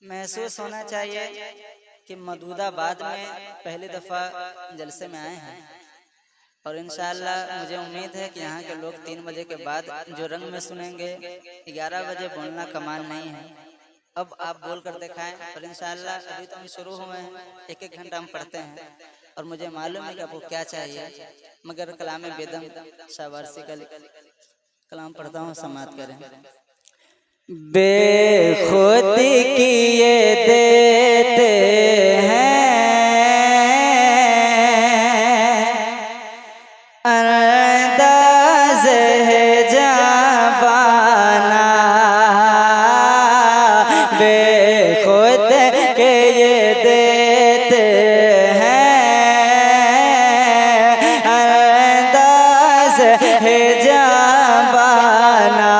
महसूस होना चाहिए कि मदूदाबाद में पहली दफ़ा जलसे में आए हैं और इंशाअल्लाह मुझे उम्मीद है कि यहाँ के लोग 3 बजे के बाद जो रंग में सुनेंगे 11 बजे बोलना कमाल नहीं है। अब आप बोल कर दिखाएं और इंशाअल्लाह अभी तो हम शुरू हुए हैं, एक एक घंटा हम पढ़ते हैं और मुझे मालूम है कि आपको क्या चाहिए, मगर कलाम बेदम शाबाशी का कलाम पढ़ता हूँ, समात करें। बेखुद किए देते हैं अंदाज़े ज़बाना, बेखुद के ये देते हैं अंदाज़े ज़बाना,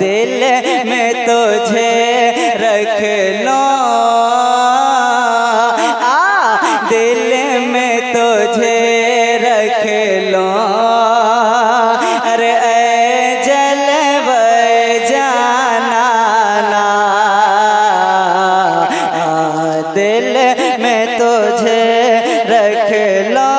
दिल में तुझे रख लो, दिल में तुझे रख लो, अरे ऐ जलवे जाना ना, दिल में तुझे रख लो,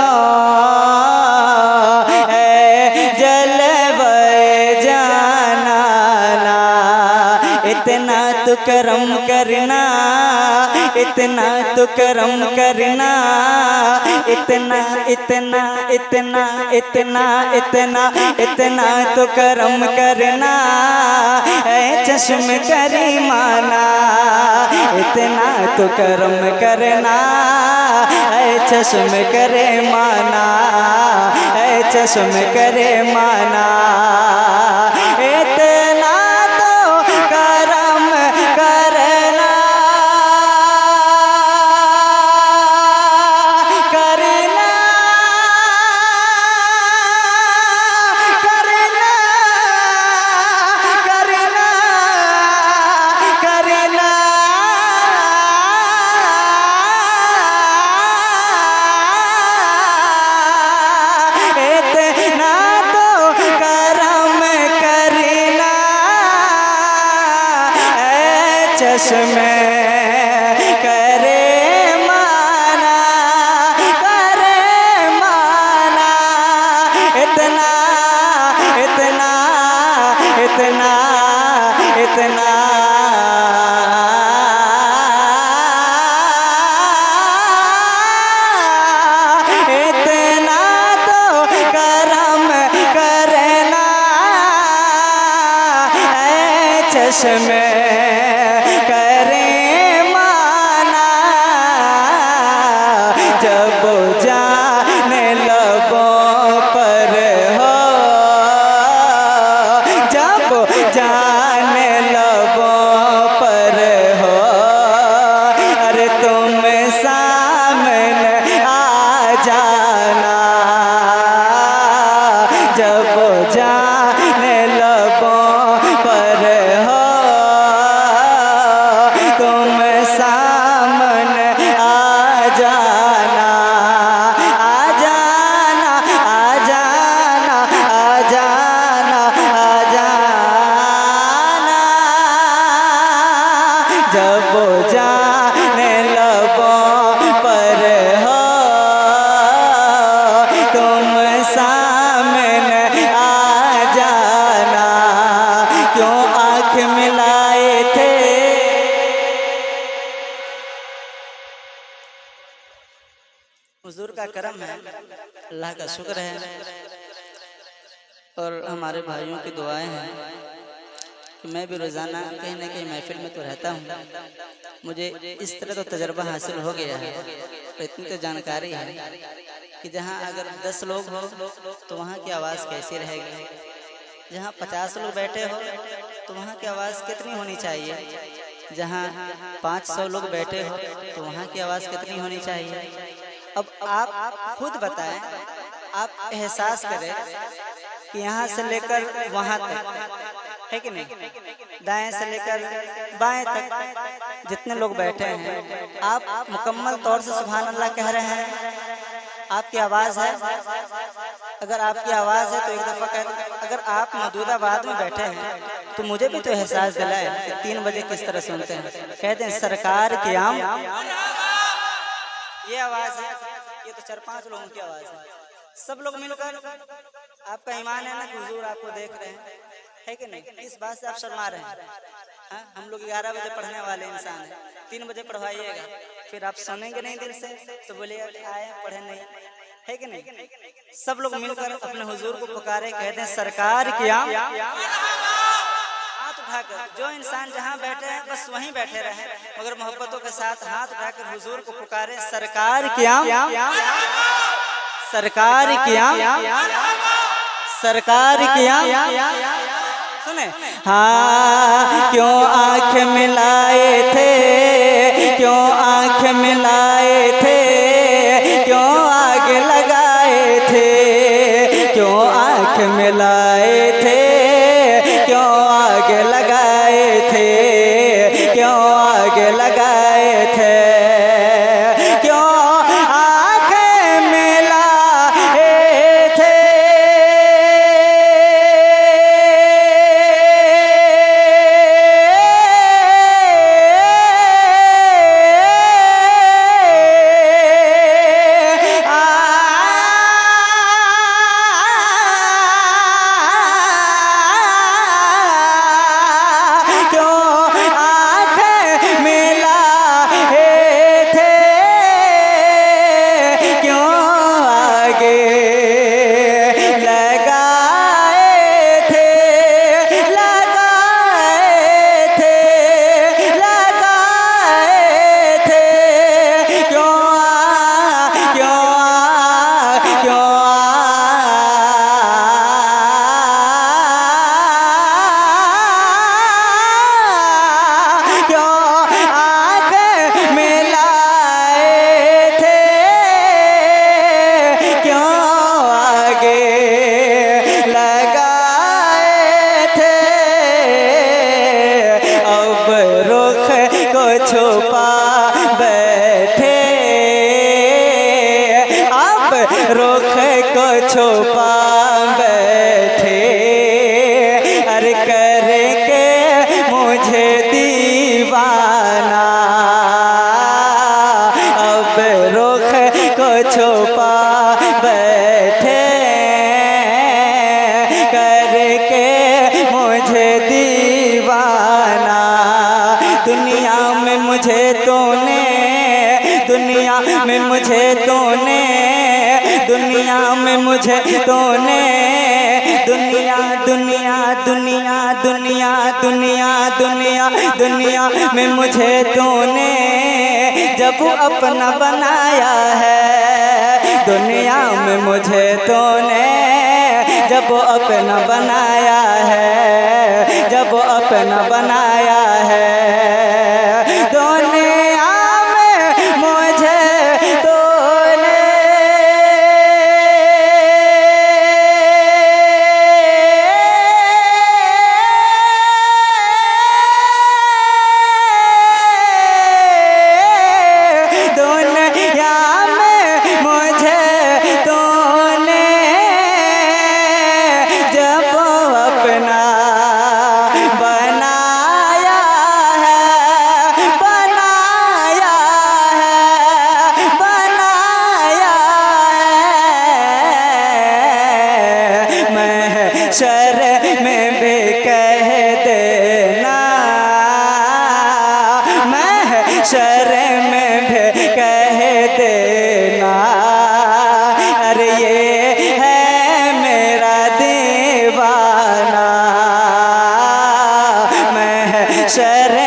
इतना तो करम करना, इतना तो करम करना, इतना इतना इतना इतना इतना इतना तो करम करना, ऐ चश्म करीमाना, इतना तो करम करना, ऐ चश्म करे माना, ऐ चश्म करे माना, इतना चश्म करे माना, करे माना, इतना इतना इतना इतना इतना तो करम करना, ऐ चश्म करे माना, जब जाने लबों पर हो, जब जाने लबों पर हो, अरे तुम सामने आ जाना, जब जाने लबों पर हो, तुम सामने आ जाना, आ जाना, आ जाना, आ जाना, आ जाना, जब जाने लबों पर हो, तुम सामने आ जाना, क्यों आँख मिलाए थे, हुजूर का करम है, अल्लाह का शुक्र है। और हमारे भाइयों की दुआएं हैं कि मैं भी रोज़ाना कहीं ना कहीं महफिल में तो रहता हूँ, मुझे इस तरह तो तजर्बा हासिल हो गया है, तो इतनी तो जानकारी है कि जहाँ अगर 10 लोग हो तो वहाँ की आवाज़ कैसी रहेगी, जहाँ 50 लोग बैठे हो तो वहाँ की आवाज़ कितनी होनी चाहिए, जहाँ 500 लोग बैठे हो तो वहाँ की आवाज़ कितनी होनी चाहिए। अब आप खुद बताएं, आप एहसास करें कि यहाँ से लेकर वहाँ तक है कि नहीं, दाएं से लेकर बाएं तक जितने लोग बैठे हैं, आप मुकम्मल तौर से सुभान अल्लाह कह रहे हैं, आपकी आवाज़ है। अगर आपकी आवाज़ है तो एक दफ़ा कह, अगर आप मदूदाबाद में बैठे हैं तो मुझे भी तो एहसास दिलाए कि 3 बजे किस तरह सुनते हैं। कहते हैं सरकार की आम, ये आवाज़ है, ये तो 4-5 लोगों की आवाज़ है। सब लोग मिलकर, आपका ईमान है ना कि हुजूर आपको देख रहे हैं, है कि नहीं, इस बात से आप शर्मा रहे हैं। हाँ, हम लोग 11 बजे पढ़ने वाले इंसान हैं, 3 बजे पढ़वाइएगा, फिर आप सुनेंगे नहीं दिल से तो बोलिएगा आए पढ़े नहीं, है कि नहीं। सब लोग मिलकर अपने हुजूर को पुकारे, कहते हैं सरकार की आम, हाथ उठाकर, जो इंसान जहाँ बैठे हैं बस वहीं बैठे रहे, मगर मोहब्बतों के साथ हाथ उठाकर हुजूर को पुकारे, सरकार की आम, सरकार की आम, सरकार की आम। सुने, हाँ क्यों आँख मिलाए थे, क्यों आँख मिलाए थे, क्यों आग लगाए थे, क्यों आँख मिलाए थे, क्यों आग लगाए थे, क्यों आग लगाए थे, क्यों आँख मिलाए थे। छुपा बैठे, अब रुख को छुपा बैठे, अरे करके मुझे दीवाना, अब रुख को छुपा बैठे, करके मुझे दीवाना। दुनिया में मुझे तूने, दुनिया में मुझे तूने, दुनिया में मुझे तूने, दुनिया दुनिया दुनिया दुनिया दुनिया दुनिया दुनिया में मुझे तूने जब अपना बनाया है, दुनिया में मुझे तूने जब अपना बनाया है, जब अपना बनाया है, दुनिया में मुझे तूने शर में भी कह देना, मैं शर में भी कह देना, अरे ये है मेरा दीवाना, मैं शर